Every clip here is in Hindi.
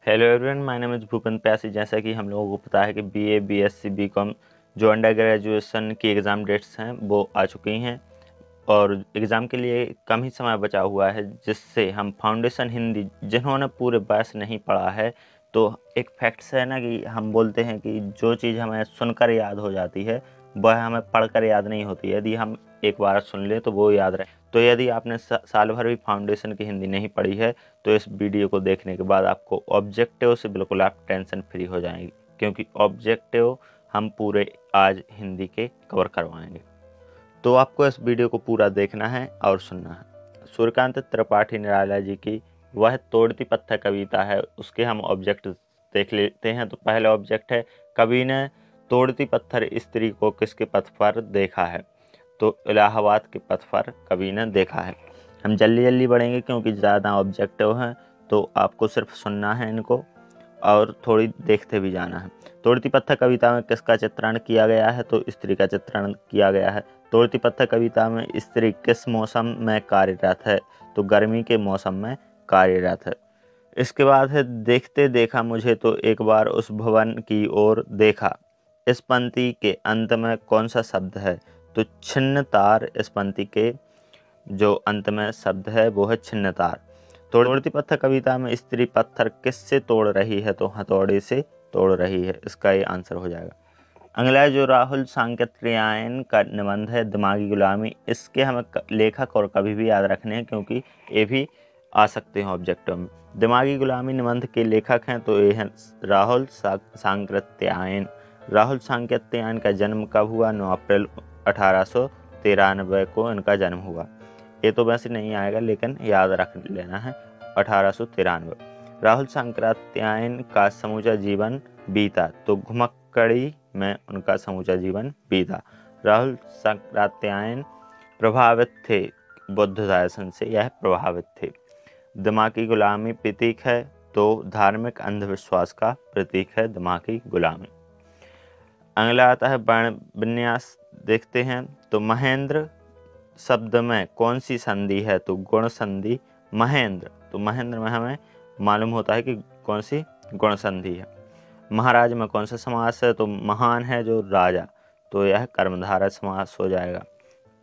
Hello everyone, my name is Bhupendra प्यासी। जैसा कि हम लोगों को पता है कि बीए, बीएससी, बीकॉम जो अंडर ग्रेजुएशन की एग्ज़ाम डेट्स हैं वो आ चुकी हैं और एग्ज़ाम के लिए कम ही समय बचा हुआ है, जिससे हम फाउंडेशन हिंदी जिन्होंने पूरे 22 नहीं पढ़ा है, तो एक फैक्ट्स है ना कि हम बोलते हैं कि जो चीज़ हमें सुनकर याद हो जाती है वह हमें पढ़कर याद नहीं होती। यदि हम एक बार सुन लें तो वो याद रहे। तो यदि आपने साल भर भी फाउंडेशन की हिंदी नहीं पढ़ी है तो इस वीडियो को देखने के बाद आपको ऑब्जेक्टिव से बिल्कुल आप टेंशन फ्री हो जाएंगे, क्योंकि ऑब्जेक्टिव हम पूरे आज हिंदी के कवर करवाएंगे। तो आपको इस वीडियो को पूरा देखना है और सुनना है। सूर्यकांत त्रिपाठी निराला जी की वह तोड़ती पत्थर कविता है, उसके हम ऑब्जेक्ट देख लेते हैं। तो पहला ऑब्जेक्ट है, कवि ने तोड़ती पत्थर स्त्री को किसके पथ पर देखा है? तो इलाहाबाद के पथ पर कवि ने देखा है। हम जल्दी जल्दी बढ़ेंगे क्योंकि ज़्यादा ऑब्जेक्टिव हैं, तो आपको सिर्फ सुनना है इनको और थोड़ी देखते भी जाना है। तोड़ती पत्थर कविता में किसका चित्रण किया गया है? तो स्त्री का चित्रण किया गया है। तोड़ती पत्थर कविता में स्त्री किस मौसम में कार्यरत है? तो गर्मी के मौसम में कार्यरत है। इसके बाद है, देखते देखा मुझे तो एक बार उस भवन की ओर देखा। इस पंक्ति के अंत में कौन सा शब्द है? तो छिन्न तार। इस पंक्ति के जो अंत में शब्द है वो है छिन्न तार। तोड़ती पत्थर कविता में स्त्री पत्थर किससे तोड़ रही है? तो हथौड़े से तोड़ रही है। इसका ये आंसर हो जाएगा। अगला जो राहुल सांकृत्यायन का निबंध है, दिमागी गुलामी, इसके हमें लेखक और कवि भी याद रखने हैं क्योंकि ये भी आ सकते हैं ऑब्जेक्टिव में। दिमागी गुलामी निबंध के लेखक हैं तो ये हैं राहुल सांकृत्यायन। राहुल सांकृत्यायन का जन्म कब हुआ? 9 अप्रैल 1893 को इनका जन्म हुआ। ये तो वैसे नहीं आएगा लेकिन याद रख लेना है, 1893। राहुल सांकृत्यायन का समूचा जीवन बीता। तो घुमक्कड़ी में उनका समूचा जीवन बीता। राहुल सांकृत्यायन प्रभावित थे बुद्ध दर्शन से, यह प्रभावित थे। दिमागी गुलामी प्रतीक है, तो धार्मिक अंधविश्वास का प्रतीक है दिमागी गुलामी। अगला आता है वर्ण विन्यास, देखते हैं। तो महेंद्र शब्द में कौन सी संधि है? तो गुण संधि। महेंद्र, तो महेंद्र में हमें मालूम होता है कि कौन सी गुण संधि है। महाराज में कौन सा समास है? तो महान है जो राजा, तो यह कर्मधारय समास हो जाएगा।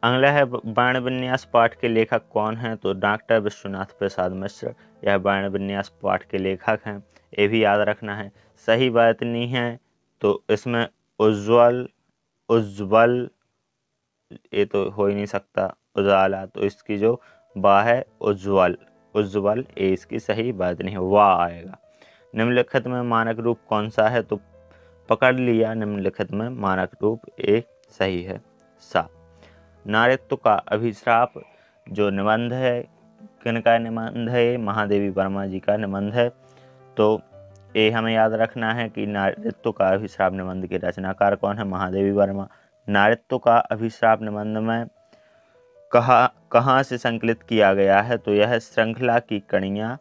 अगला है वर्ण विन्यास पाठ के लेखक कौन है? तो डॉक्टर विश्वनाथ प्रसाद मिश्र, यह वर्ण विन्यास पाठ के लेखक हैं। ये भी याद रखना है। सही बात नहीं है, तो इसमें उज्ज्वल, उज्ज्वल ये तो हो ही नहीं सकता। उजाला, तो इसकी जो बा है उज्ज्वल, उज्ज्वल ये इसकी सही बात नहीं है, वाह आएगा। निम्नलिखित में मानक रूप कौन सा है? तो पकड़ लिया, निम्नलिखित में मानक रूप ए सही है, सा। नारित्व का अभिश्राप जो निबंध है, किनका निबंध है? महादेवी वर्मा जी का निबंध है। तो ये हमें याद रखना है कि नारित्व का अभिश्राप निबंध के रचनाकार कौन है? महादेवी वर्मा। नारित्व का अभिश्राप निबंध में कहाँ से संकलित किया गया है? तो यह श्रृंखला की कड़ियाँ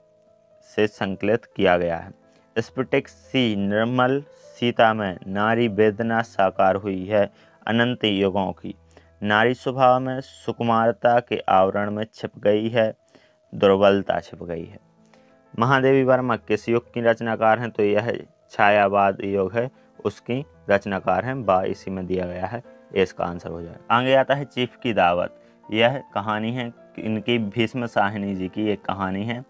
से संकलित किया गया है। स्फटिक सी निर्मल सीता में नारी वेदना साकार हुई है अनंत युगों की। नारी स्वभाव में सुकुमारता के आवरण में छिप गई है, दुर्बलता छिप गई है। महादेवी वर्मा किस युग की रचनाकार हैं? तो यह छायावाद युग है, उसकी रचनाकार हैं। बा इसी में दिया गया है, ये इसका आंसर हो जाएगा। आगे आता है चीफ की दावत। यह कहानी है इनकी भीष्म साहनी जी की एक कहानी है,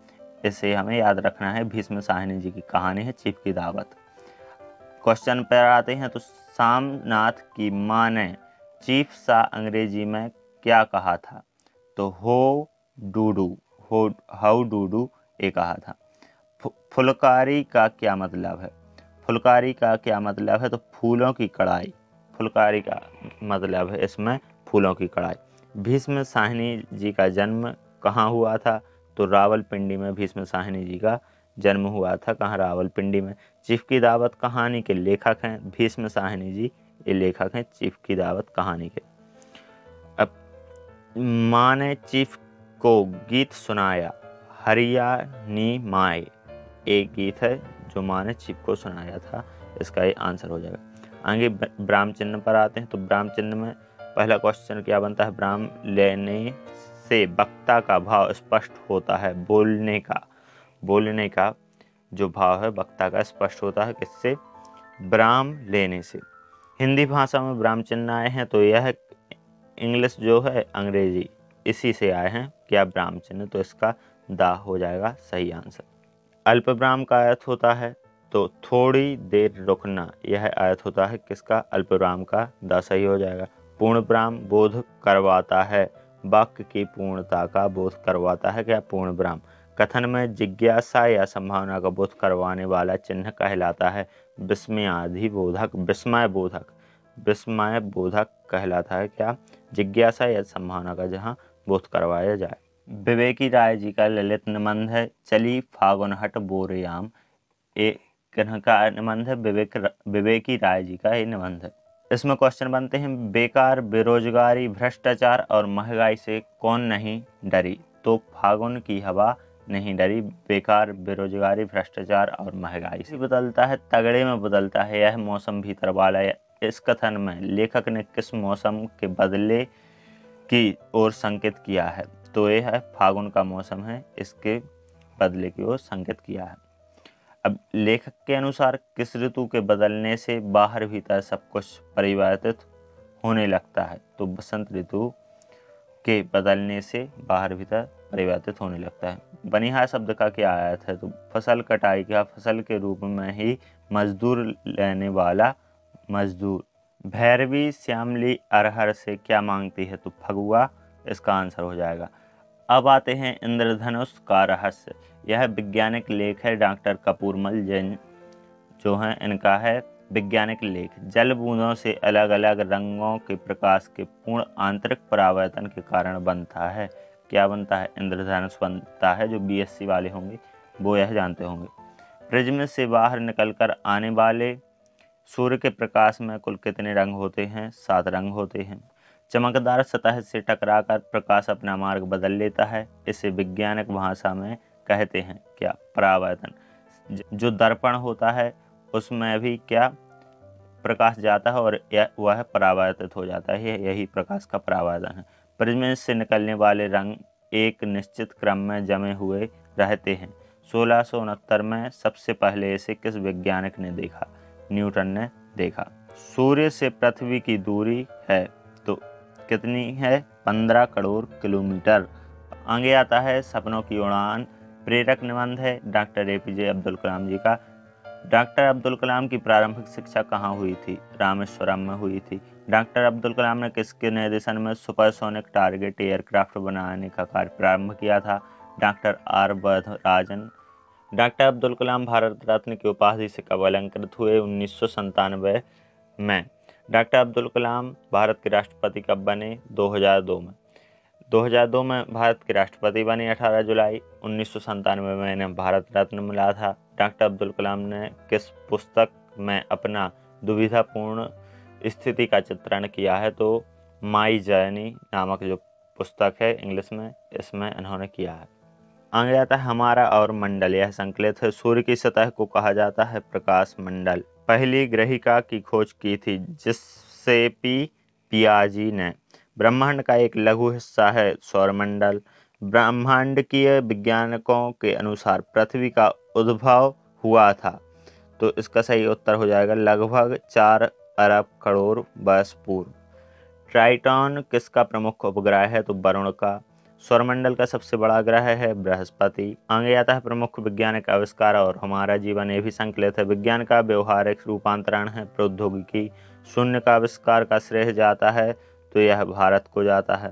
इसे हमें याद रखना है। भीष्म साहनी जी की कहानी है चीफ की दावत। क्वेश्चन पर आते हैं। तो सामनाथ की माँ ने चीफ सा अंग्रेजी में क्या कहा था? तो हो डूडू, हो हाउ डूडू ये कहा था। फुलकारी का क्या मतलब है? फुलकारी का क्या मतलब है? तो फूलों की कढ़ाई। फुलकारी का मतलब है इसमें फूलों की कढ़ाई। भीष्म साहनी जी का जन्म कहाँ हुआ था? तो रावलपिंडी में भीष्म साहनी जी का जन्म हुआ था। कहाँ? रावलपिंडी में। चीफ की दावत कहानी के लेखक हैं भीष्म साहनी जी, ये लेखक हैं चीफ की दावत कहानी के। अब माँ ने चीफ को गीत सुनाया, हरियाणी माए, एक गीत है जो माँ ने चीफ को सुनाया था, इसका ये आंसर हो जाएगा। आगे ब्राह्म चिन्ह पर आते हैं। तो ब्राह्म चिन्ह में पहला क्वेश्चन क्या बनता है? ब्राह्म लेने से वक्ता का भाव स्पष्ट होता है, बोलने का, बोलने का जो भाव है वक्ता का स्पष्ट होता है किससे, विराम लेने से। हिंदी भाषा में विराम चिन्ह आए हैं तो यह इंग्लिश जो है अंग्रेजी इसी से आए हैं क्या, विराम चिन्ह, तो इसका दा हो जाएगा सही आंसर। अल्प विराम का अर्थ होता है तो थोड़ी देर रुकना, यह अर्थ होता है किसका, अल्प विराम का, दा सही हो जाएगा। पूर्ण विराम बोध करवाता है, वाक्य की पूर्णता का बोध करवाता है क्या, पूर्ण विराम। कथन में जिज्ञासा या संभावना का बोध करवाने वाला चिन्ह कहलाता है विस्मयादि बोधक, विस्मय बोधक, विस्मय बोधक कहलाता है क्या, जिज्ञासा या संभावना का जहाँ बोध करवाया जाए। विवेकी राय जी का ललित निबंध है चली फागुनहट बोरयाम, का निबंध है विवेकी राय जी का ये निबंध है। इसमें क्वेश्चन बनते हैं बेकार, बेरोजगारी, भ्रष्टाचार और महंगाई से कौन नहीं डरी, तो फागुन की हवा नहीं डरी बेकार, बेरोजगारी, भ्रष्टाचार और महंगाई से बदलता है, तगड़े में बदलता है यह मौसम भीतर वाला है। इस कथन में लेखक ने किस मौसम के बदले की ओर संकेत किया है, तो यह है फागुन का मौसम है, इसके बदले की ओर संकेत किया है। अब लेखक के अनुसार किस ऋतु के बदलने से बाहर भीतर सब कुछ परिवर्तित होने लगता है, तो बसंत ऋतु के बदलने से बाहर भीतर परिवर्तित होने लगता है। बनिहार शब्द का क्या अर्थ है, तो फसल कटाई का, फसल के रूप में ही मजदूर लेने वाला मजदूर। भैरवी श्यामली अरहर से क्या मांगती है, तो फगुआ इसका आंसर हो जाएगा। अब आते हैं इंद्रधनुष का रहस्य, यह वैज्ञानिक लेख है डॉक्टर कपूरमल जैन जो है इनका है वैज्ञानिक लेख। जल बूंदों से अलग अलग रंगों के प्रकाश के पूर्ण आंतरिक परावर्तन के कारण बनता है, क्या बनता है, इंद्रधनुष बनता है। जो बीएससी वाले होंगे वो यह जानते होंगे। प्रिज्म से बाहर निकलकर आने वाले सूर्य के प्रकाश में कुल कितने रंग होते हैं, 7 रंग होते हैं। चमकदार सतह से टकराकर प्रकाश अपना मार्ग बदल लेता है, इसे वैज्ञानिक भाषा में कहते हैं क्या, परावर्तन। जो दर्पण होता है उसमें भी क्या प्रकाश जाता है और वह परावर्तित हो जाता है, यही प्रकाश का परावर्तन है। प्रिज्म से निकलने वाले रंग एक निश्चित क्रम में जमे हुए रहते हैं। 1669 में सबसे पहले इसे किस वैज्ञानिक ने देखा, न्यूटन ने देखा। सूर्य से पृथ्वी की दूरी है तो कितनी है, 15 करोड़ किलोमीटर। आगे आता है सपनों की उड़ान, प्रेरक निबंध है डॉक्टर एपीजे अब्दुल कलाम जी का। डॉक्टर अब्दुल कलाम की प्रारंभिक शिक्षा कहाँ हुई थी, रामेश्वरम में हुई थी। डॉक्टर अब्दुल कलाम ने किसके निर्देशन में सुपरसोनिक टारगेट एयरक्राफ्ट बनाने का कार्य प्रारंभ किया था, doctor R Varadarajan. Doctor Abdul Kalam Bharat Ratna की उपाधि से कब अलंकृत हुए, 1997 में। डॉक्टर अब्दुल कलाम भारत के राष्ट्रपति कब बने, 2002 में। 2002 में भारत के राष्ट्रपति बने। 18 जुलाई 1997 में इन्हें भारत रत्न मिला था। डॉक्टर अब्दुल कलाम ने किस पुस्तक में अपना दुविधापूर्ण स्थिति का चित्रण किया है, तो माई जर्नी नामक जो पुस्तक है इंग्लिश में, इसमें इन्होंने किया है। आगे आता है हमारा और मंडल, यह संकलित है। सूर्य की सतह को कहा जाता है प्रकाश मंडल। पहली ग्रहिका की खोज की थी जिससे पियाजी ने। ब्रह्मांड का एक लघु हिस्सा है सौरमंडल। ब्रह्मांडीय वैज्ञानिकों के अनुसार पृथ्वी का उद्भव हुआ था, तो इसका सही उत्तर हो जाएगा लगभग 4 अरब करोड़ वर्ष पूर्व। ट्राइटॉन किसका प्रमुख उपग्रह है, तो वरुण का। सौरमंडल का सबसे बड़ा ग्रह है बृहस्पति। आगे आता है प्रमुख वैज्ञानिक आविष्कार और हमारा जीवन, ये भी संकलित है। विज्ञान का व्यवहारिक रूपांतरण है प्रौद्योगिकी। शून्य का आविष्कार का श्रेय जाता है, तो यह भारत को जाता है।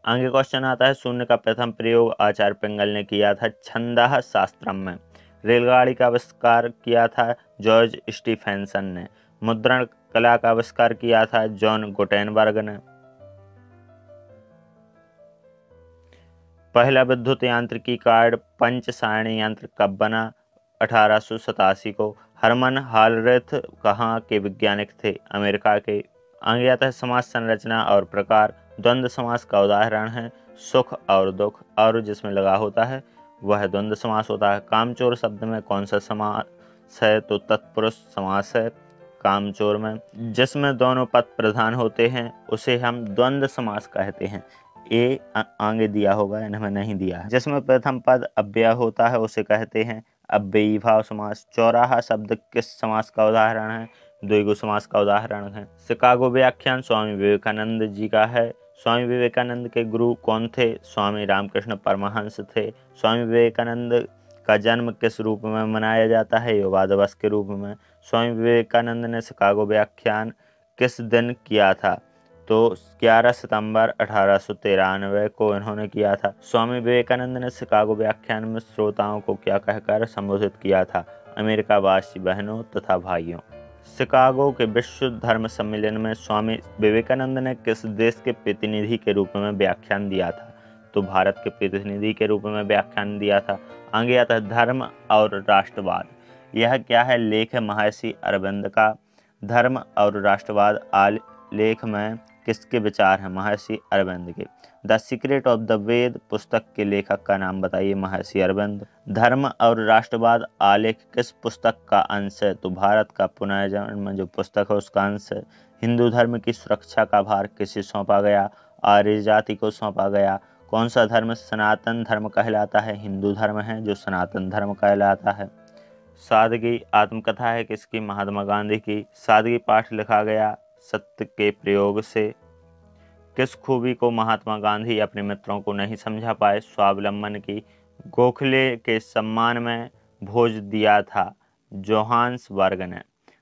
आगे क्वेश्चन आता है शून्य का प्रथम प्रयोग आचार्य पिंगल ने किया था छंदः शास्त्रम में। रेलगाड़ी का आविष्कार किया था जॉर्ज स्टीफेंसन ने। मुद्रण कला का आविष्कार किया था जॉन गुटेनबर्ग ने। पहला विद्युत यांत्रिकी कार्ड पंच सारणी यंत्र कब बना, 1887 को। हरमन हालरेथ कहाँ के वैज्ञानिक थे, अमेरिका के। आगे आता है समास संरचना और प्रकार। द्वंद्व समास का उदाहरण है सुख और दुख, और जिसमें लगा होता है वह द्वंद्व समास होता है। कामचोर शब्द में कौन सा समास है, तो तत्पुरुष समास है कामचोर में। जिसमें दोनों पद प्रधान होते हैं उसे हम द्वंद्व समास कहते हैं। आगे दिया होगा, इनमें नहीं दिया है। जिसमें प्रथम पद अव्यय होता है उसे कहते हैं अव्ययीभाव समास। चौराहा शब्द किस समास का उदाहरण है? द्विगु समास का उदाहरण है। शिकागो व्याख्यान स्वामी विवेकानंद जी का है। स्वामी विवेकानंद के गुरु कौन थे? स्वामी रामकृष्ण परमहंस थे। स्वामी विवेकानंद का जन्म किस रूप में मनाया जाता है? युवा दिवस के रूप में। स्वामी विवेकानंद ने शिकागो व्याख्यान किस दिन किया था? तो 11 सितंबर 1893 को इन्होंने किया था। स्वामी विवेकानंद ने शिकागो व्याख्यान में श्रोताओं को क्या कहकर संबोधित किया था? अमेरिकावासी बहनों तथा भाइयों। शिकागो के विश्व धर्म सम्मेलन में स्वामी विवेकानंद ने किस देश के प्रतिनिधि के रूप में व्याख्यान दिया था? तो भारत के प्रतिनिधि के रूप में व्याख्यान दिया था। आगे आता है धर्म और राष्ट्रवाद। यह क्या है? लेख है महर्षि अरविंद का। धर्म और राष्ट्रवाद आलेख में किसके विचार हैं? महर्षि अरविंद के। द सीक्रेट ऑफ द वेद पुस्तक के लेखक का नाम बताइए? महर्षि अरविंद। धर्म और राष्ट्रवाद आलेख किस पुस्तक का अंश है? तो भारत का पुनर्जन्म जो पुस्तक है उसका अंश है। हिंदू धर्म की सुरक्षा का भार किसे सौंपा गया? आर्य जाति को सौंपा गया। कौन सा धर्म सनातन धर्म कहलाता है? हिंदू धर्म है जो सनातन धर्म कहलाता है। सादगी आत्मकथा है किसकी? महात्मा गांधी की। सादगी पाठ लिखा गया सत्य के प्रयोग से। किस खूबी को महात्मा गांधी अपने मित्रों को नहीं समझा पाए? स्वावलंबन की। गोखले के सम्मान में भोज दिया था जोहान्सबर्ग ने।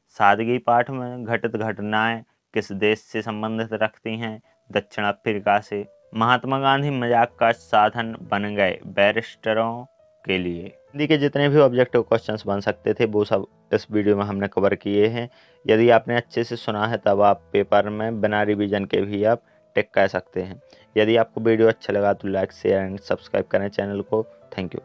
सादगी पाठ में घटित घटनाएं किस देश से संबंधित रखती हैं? दक्षिण अफ्रीका से। महात्मा गांधी मजाक का साधन बन गए बैरिस्टरों के लिए। हिंदी के जितने भी ऑब्जेक्टिव क्वेश्चंस बन सकते थे वो सब इस वीडियो में हमने कवर किए हैं। यदि आपने अच्छे से सुना है तब आप पेपर में बिना रिवीजन के भी आप टिक कर सकते हैं। यदि आपको वीडियो अच्छा लगा तो लाइक शेयर एंड सब्सक्राइब करें चैनल को। Thank you.